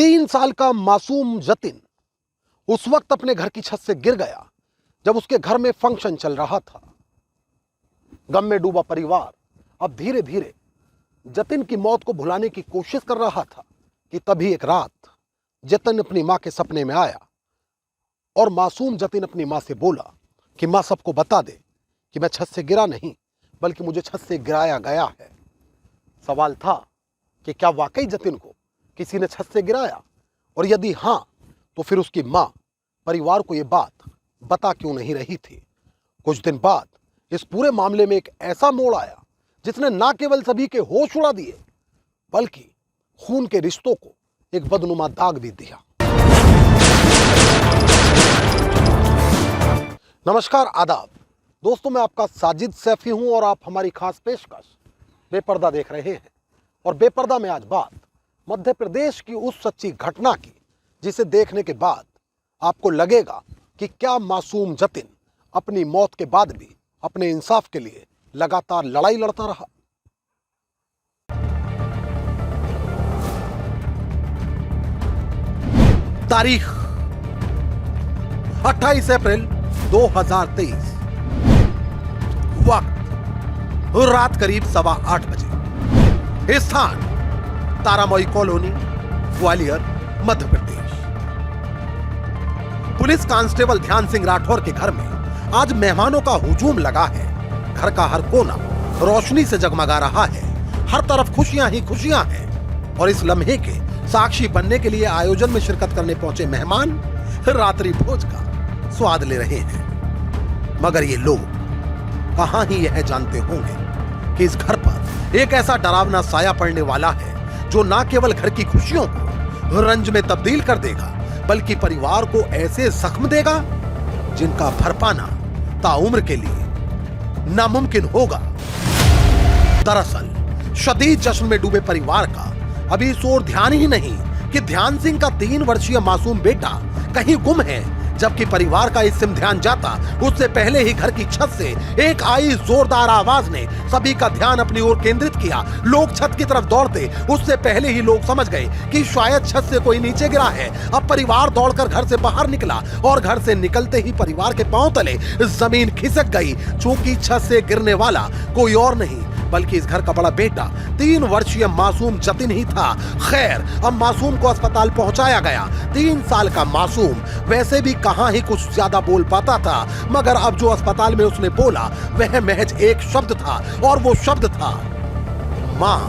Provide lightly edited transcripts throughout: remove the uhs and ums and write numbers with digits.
3 साल का मासूम जतिन उस वक्त अपने घर की छत से गिर गया जब उसके घर में फंक्शन चल रहा था। गम में डूबा परिवार अब धीरे धीरे जतिन की मौत को भुलाने की कोशिश कर रहा था कि तभी एक रात जतिन अपनी मां के सपने में आया और मासूम जतिन अपनी मां से बोला कि मां सबको बता दे कि मैं छत से गिरा नहीं बल्कि मुझे छत से गिराया गया है। सवाल था कि क्या वाकई जतिन को किसी ने छत से गिराया, और यदि हां तो फिर उसकी मां परिवार को यह बात बता क्यों नहीं रही थी। कुछ दिन बाद इस पूरे मामले में एक ऐसा मोड़ आया जिसने ना केवल सभी के होश उड़ा दिए बल्कि खून के रिश्तों को एक बदनुमा दाग भी दिया। नमस्कार, आदाब दोस्तों, मैं आपका साजिद सैफी हूं और आप हमारी खास पेशकश बेपर्दा देख रहे हैं। और बेपर्दा में आज बात मध्य प्रदेश की उस सच्ची घटना की जिसे देखने के बाद आपको लगेगा कि क्या मासूम जतिन अपनी मौत के बाद भी अपने इंसाफ के लिए लगातार लड़ाई लड़ता रहा। तारीख 28 अप्रैल 2023, वक्त रात करीब 8:15 बजे, स्थान तारामोई colony, Gwalior, Madhya Pradesh. Police constable ध्यान सिंह राठौर के घर में आज मेहमानों का हुजूम लगा है। घर का हर कोना रोशनी से जगमगा रहा है, हर तरफ खुशियां ही खुशियां हैं। और इस लम्हे के साक्षी बनने के लिए आयोजन में शिरकत करने पहुंचे मेहमान रात्रि भोज का स्वाद ले रहे हैं। मगर ये लोग कहां ही यह जानते होंगे कि इस घर पर एक ऐसा डरावना साया पड़ने वाला है जो ना केवल घर की खुशियों को रंज में तब्दील कर देगा बल्कि परिवार को ऐसे जख्म देगा जिनका भर पाना ताउम्र के लिए नामुमकिन होगा। दरअसल शदीद जश्न में डूबे परिवार का अभी इस ओर ध्यान ही नहीं कि ध्यान सिंह का 3 वर्षीय मासूम बेटा कहीं गुम है, जबकि परिवार का इस सिम ध्यान जाता उससे पहले ही घर की छत से एक आई जोरदार आवाज ने सभी का ध्यान अपनी ओर केंद्रित किया। लोग छत की तरफ दौड़ते उससे पहले ही लोग समझ गए कि शायद छत से कोई नीचे गिरा है। अब परिवार दौड़कर घर से बाहर निकला और घर से निकलते ही परिवार के पांव तले जमीन खिसक गई, चूंकि छत से गिरने वाला कोई और नहीं बल्कि इस घर का बड़ा बेटा 3 वर्षीय मासूम जतिन ही था। खैर, अब मासूम को अस्पताल पहुंचाया गया। 3 साल का मासूम वैसे भी कहां ही कुछ ज्यादा बोल पाता था, मगर अब जो अस्पताल में उसने बोला वह महज एक शब्द था और वो शब्द था मां।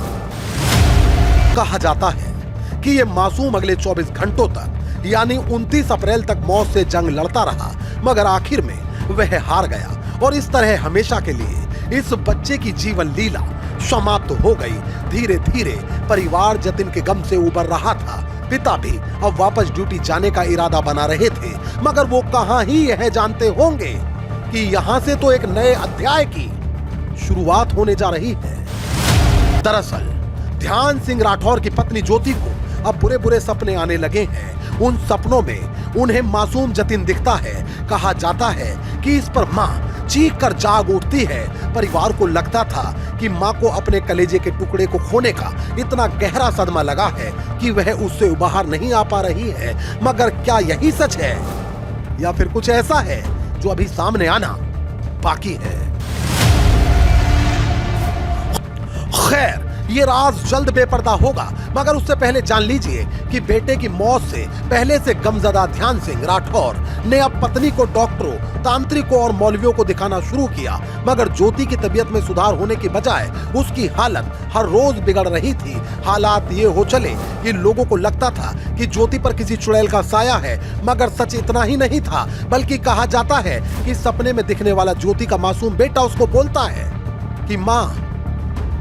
कहा जाता है कि ये मासूम अगले 24 घंटों तक यानी 29 अप्रैल तक मौत से जंग लड़ता रहा, मगर आखिर में वह हार गया और इस तरह हमेशा के लिए इस बच्चे की जीवन लीला समाप्त हो गई। धीरे धीरे परिवार जतिन के गम से उबर रहा था। पिता भी अब वापस ड्यूटी जाने का इरादा बना रहे थे, मगर वो कहां ही यह जानते होंगे कि यहां से तो एक नए अध्याय की शुरुआत होने जा रही है। दरअसल ध्यान सिंह राठौर की पत्नी ज्योति को अब बुरे बुरे सपने आने लगे हैं। उन सपनों में उन्हें मासूम जतिन दिखता है। कहा जाता है कि इस पर मां चीख कर जाग उठती है। परिवार को लगता था कि मां को अपने कलेजे के टुकड़े को खोने का इतना गहरा सदमा लगा है कि वह उससे बाहर नहीं आ पा रही है। मगर क्या यही सच है या फिर कुछ ऐसा है जो अभी सामने आना बाकी है। खैर, ये राज जल्द बेपर्दा होगा, मगर उससे पहले जान लीजिए कि बेटे की मौत से पहले से गमजदा ध्यान सिंह राठौर ने अब पत्नी को डॉक्टरों, तांत्रिकों और मौलवियों को दिखाना शुरू किया। मगर ज्योति की तबीयत में सुधार होने की बजाय उसकी हालत हर रोज बिगड़ रही थी। हालात ये हो चले कि लोगों को लगता था कि ज्योति पर किसी चुड़ैल का साया है, मगर सच इतना ही नहीं था, बल्कि कहा जाता है कि सपने में दिखने वाला ज्योति का मासूम बेटा उसको बोलता है कि मां,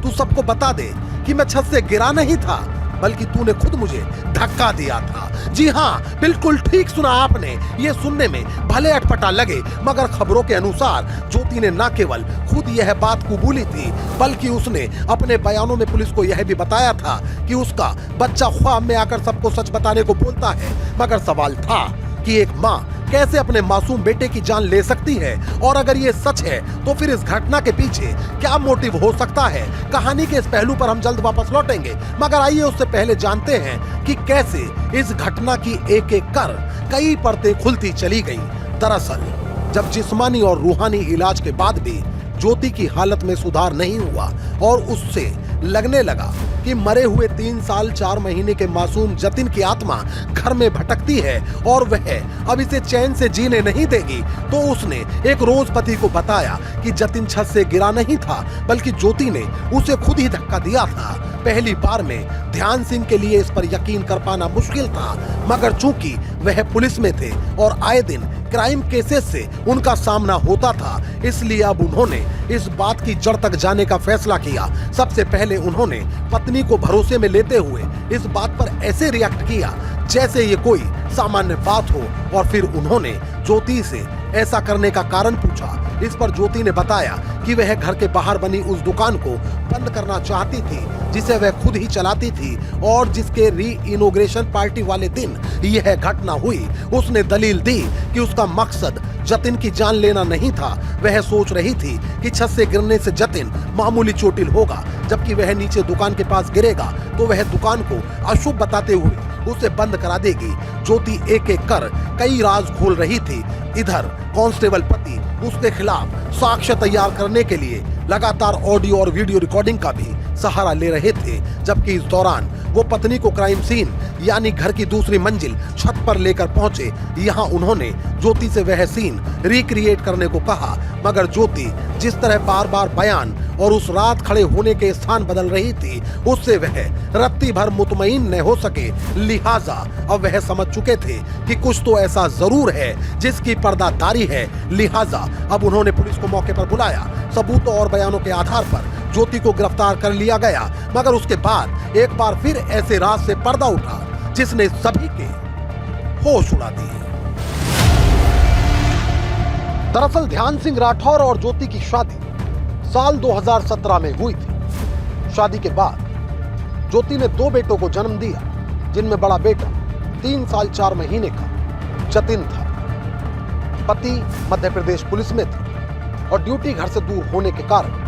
तू सबको बता दे कि मैं छत से गिरा नहीं था बल्कि तूने खुद मुझे धक्का दिया था। जी हां, बिल्कुल ठीक सुना आपने। ये सुनने में भले अटपटा लगे, मगर खबरों के अनुसार ज्योति ने न केवल खुद यह बात कबूली थी बल्कि उसने अपने बयानों में पुलिस को यह भी बताया था कि उसका बच्चा ख्वाब में आकर सबको सच बताने को बोलता है। मगर सवाल था कि एक माँ कैसे अपने मासूम बेटे की जान ले सकती है, और अगर ये सच है तो फिर इस घटना के पीछे क्या मोटिव हो सकता है। कहानी के इस पहलू पर हम जल्द वापस लौटेंगे, मगर आइए उससे पहले जानते हैं कि कैसे इस घटना की एक एक कर कई परतें खुलती चली गई। दरअसल जब जिस्मानी और रूहानी इलाज के बाद भी ज्योति की हालत में सुधार नहीं हुआ और उससे लगने लगा कि मरे हुए 3 साल 4 महीने के मासूम जतिन की आत्मा घर में भटकती है और वह अब इसे चैन से जीने नहीं देगी, तो उसने एक रोज पति को बताया कि जतिन छत से गिरा नहीं था, बल्कि ज्योति ने उसे खुद ही धक्का दिया था। पहली बार में ध्यान सिंह के लिए इस पर यकीन कर पाना मुश्किल था, मगर चूंकि वह पुलिस में थे और आए दिन क्राइम केसेस से उनका सामना होता था, इसलिए अब उन्होंने इस बात की जड़ तक जाने का फैसला किया। सबसे पहले उन्होंने पत्नी को भरोसे में लेते हुए इस बात पर ऐसे रिएक्ट किया जैसे ये कोई सामान्य बात हो, और फिर उन्होंने ज्योति से ऐसा करने का कारण पूछा। इस पर ज्योति ने बताया कि वह घर के बाहर बनी उस दुकान को बंद करना चाहती थी जिसे वह खुद ही चलाती थी और जिसके री इनॉग्रेशन पार्टी वाले दिन यह घटना हुई। उसने दलील दी कि उसका मकसद जतिन की जान लेना नहीं था। वह सोच रही थी कि छत से गिरने से जतिन मामूली चोटिल होगा, जबकि वह नीचे दुकान के पास गिरेगा तो वह दुकान को अशुभ बताते हुए उसे बंद करा देगी। ज्योति एक एक कर कई राज खोल रही थी। इधर कांस्टेबल पति उसके खिलाफ साक्ष्य तैयार करने के लिए लगातार ऑडियो और वीडियो रिकॉर्डिंग का भी सहारा ले रहे थे, जबकि इस दौरान वो पत्नी को क्राइम सीन यानी घर की दूसरी मंजिल छत पर लेकर पहुंचे। यहाँ उन्होंने ज्योति से वह सीन रिक्रिएट करने को कहा, मगर ज्योति जिस तरह बार बार बयान और उस रात खड़े होने के स्थान बदल रही थी, उससे वह रत्ती भर मुतमईन न हो सके। लिहाजा अब वह समझ चुके थे कि कुछ तो ऐसा जरूर है जिसकी पर्दादारी है। लिहाजा अब उन्होंने पुलिस को मौके पर बुलाया। सबूतों और बयानों के आधार पर ज्योति को गिरफ्तार कर लिया गया, मगर उसके बाद एक बार फिर ऐसे राज से पर्दा उठा जिसने सभी के होश उड़ा दिए। दरअसल ध्यान सिंह राठौर और ज्योति की शादी साल 2017 में हुई थी। शादी के बाद ज्योति ने 2 बेटों को जन्म दिया, जिनमें बड़ा बेटा 3 साल 4 महीने का जतिन था। पति मध्य प्रदेश पुलिस में थे और ड्यूटी घर से दूर होने के कारण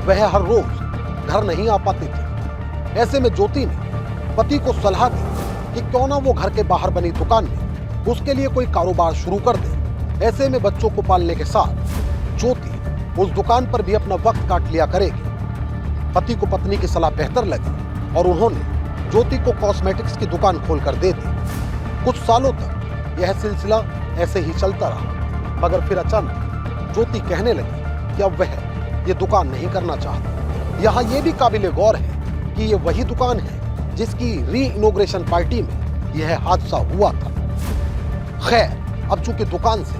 वह हर रोज घर नहीं आ पाती थी। ऐसे में ज्योति ने पति को सलाह दी कि क्यों ना वो घर के बाहर बनी दुकान में उसके लिए कोई कारोबार शुरू कर दे। ऐसे में बच्चों को पालने के साथ ज्योति उस दुकान पर भी अपना वक्त काट लिया करेगी। पति को पत्नी की सलाह बेहतर लगी और उन्होंने ज्योति को कॉस्मेटिक्स की दुकान खोलकर दे दी। कुछ सालों तक यह सिलसिला ऐसे ही चलता रहा, मगर फिर अचानक ज्योति कहने लगी कि अब वह ये दुकान नहीं करना चाहती। यहाँ ये भी काबिले गौर है कि ये वही दुकान है जिसकी री इनॉग्रेशन पार्टी में यह हादसा हुआ था। खैर, अब चूंकि दुकान से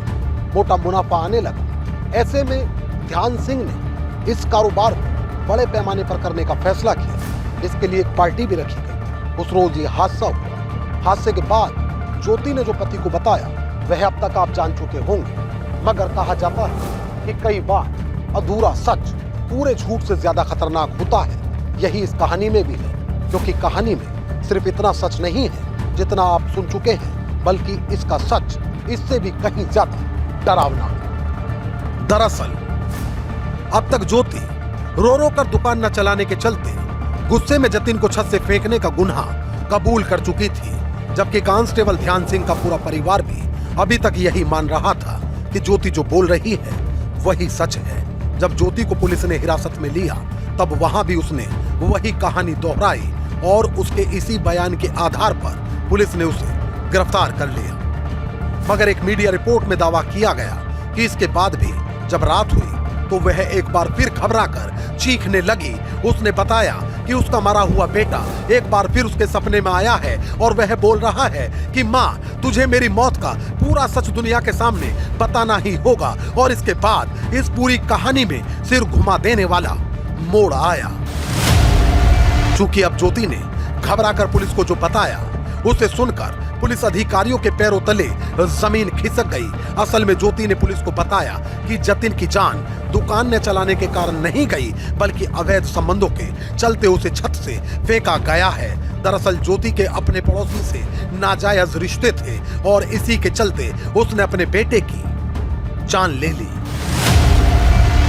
मोटा मुनाफा आने लगा, ऐसे में ध्यान सिंह ने इस कारोबार को बड़े पैमाने पर करने का फैसला किया। इसके लिए एक पार्टी भी रखी गई। उस रोज ये हादसा हुआ। हादसे के बाद ज्योति ने जो पति को बताया वह अब तक आप जान चुके होंगे, मगर कहा जाता है कि कई बार अधूरा सच पूरे झूठ से ज्यादा खतरनाक होता है। यही इस कहानी में भी है, क्योंकि कहानी में सिर्फ इतना सच नहीं है जितना आप सुन चुके हैं, बल्कि इसका सच इससे भी कहीं ज्यादा डरावना है। दरअसल अब तक ज्योति रो रो कर दुकान न चलाने के चलते गुस्से में जतिन को छत से फेंकने का गुनाह कबूल कर चुकी थी, जबकि कांस्टेबल ध्यान सिंह का पूरा परिवार भी अभी तक यही मान रहा था कि ज्योति जो बोल रही है वही सच है। जब ज्योति को पुलिस ने हिरासत में लिया तब वहां भी उसने वही कहानी दोहराई और उसके इसी बयान के आधार पर पुलिस ने उसे गिरफ्तार कर लिया। मगर एक मीडिया रिपोर्ट में दावा किया गया कि इसके बाद भी जब रात हुई तो वह एक बार फिर घबराकर चीखने लगी। उसने बताया कि उसका मरा हुआ बेटा एक बार फिर उसके सपने में आया है और वह बोल रहा है कि माँ, तुझे मेरी मौत का पूरा सच दुनिया के सामने बताना ही होगा। और इसके बाद इस पूरी कहानी में सिर घुमा देने वाला मोड़ आया। चूंकि अब ज्योति ने घबराकर पुलिस को जो बताया उसे सुनकर पुलिस अधिकारियों के पैरों तले जमीन खिसक गई। असल में ज्योति ने पुलिस को बताया कि जतिन की जान दुकान न चलाने के कारण नहीं गई, बल्कि अवैध संबंधों के चलते उसे छत से फेंका गया है। दरअसल ज्योति के अपने पड़ोसी से नाजायज रिश्ते थे और इसी के चलते उसने अपने बेटे की जान ले ली।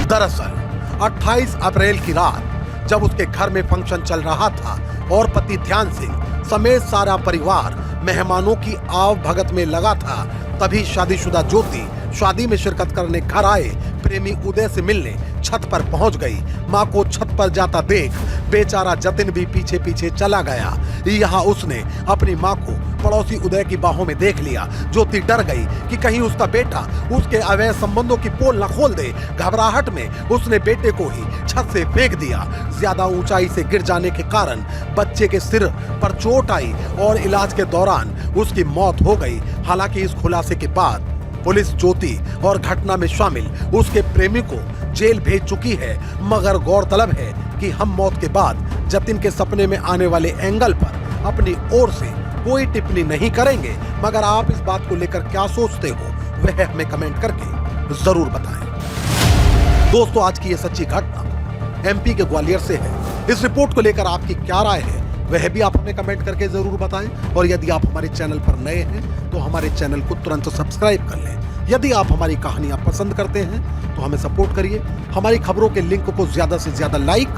दरअसल 28 अप्रैल की रात जब उसके घर में फंक्शन चल रहा था और पति ध्यान सिंह समेत सारा परिवार मेहमानों की आव भगत में लगा था, तभी शादीशुदा ज्योति शादी में शिरकत करने घर आए प्रेमी उदय से मिलने छत पर पहुंच गई। मां को छत पर जाता देख बेचारा जतिन भी पीछे पीछे चला गया। यहाँ उसने अपनी मां को पड़ोसी उदय की बाहों में देख लिया। ज्योति डर गई कि कहीं उसका बेटा उसके अवैध संबंधों की पोल न खोल दे। घबराहट में उसने बेटे को ही छत से फेंक दिया। ज्यादा ऊंचाई से गिर जाने के कारण बच्चे के सिर पर चोट आई और इलाज के दौरान उसकी मौत हो गई। हालांकि इस खुलासे के बाद पुलिस ज्योति और घटना में शामिल उसके प्रेमी को जेल भेज चुकी है। मगर गौरतलब है कि हम मौत के बाद जतिन के सपने में आने वाले एंगल पर अपनी ओर से कोई टिप्पणी नहीं करेंगे। मगर आप इस बात को लेकर क्या सोचते हो वह हमें कमेंट करके जरूर बताएं। दोस्तों, आज की ये सच्ची घटना एमपी के ग्वालियर से है। इस रिपोर्ट को लेकर आपकी क्या राय है वह भी आप हमें कमेंट करके जरूर बताएं। और यदि आप हमारे चैनल पर नए हैं तो हमारे चैनल को तुरंत सब्सक्राइब कर लें। यदि आप हमारी कहानियां पसंद करते हैं तो हमें सपोर्ट करिए। हमारी खबरों के लिंक को ज्यादा से ज्यादा लाइक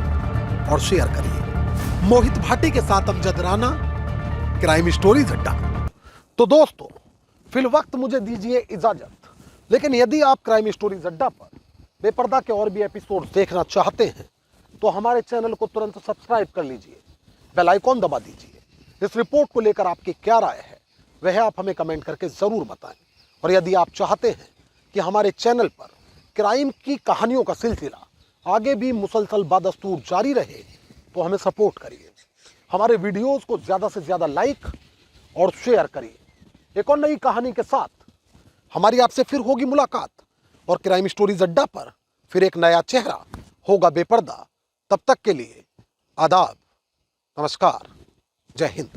और शेयर करिए। मोहित भाटी के साथ अमजद राना, क्राइम स्टोरीज अड्डा। तो दोस्तों, फिल वक्त मुझे दीजिए इजाजत, लेकिन यदि आप क्राइम स्टोरीज अड्डा पर बेपर्दा के और भी एपिसोड देखना चाहते हैं तो हमारे चैनल को तुरंत सब्सक्राइब कर लीजिए, बेल आइकॉन दबा दीजिए। इस रिपोर्ट को लेकर आपकी क्या राय है वह आप हमें कमेंट करके जरूर बताएं। और यदि आप चाहते हैं कि हमारे चैनल पर क्राइम की कहानियों का सिलसिला आगे भी मुसलसल बादस्तूर जारी रहे तो हमें सपोर्ट करिए। हमारे वीडियोस को ज्यादा से ज्यादा लाइक और शेयर करिए। एक और नई कहानी के साथ हमारी आपसे फिर होगी मुलाकात और क्राइम स्टोरीज अड्डा पर फिर एक नया चेहरा होगा बेपर्दा। तब तक के लिए आदाब, नमस्कार, जय हिंद।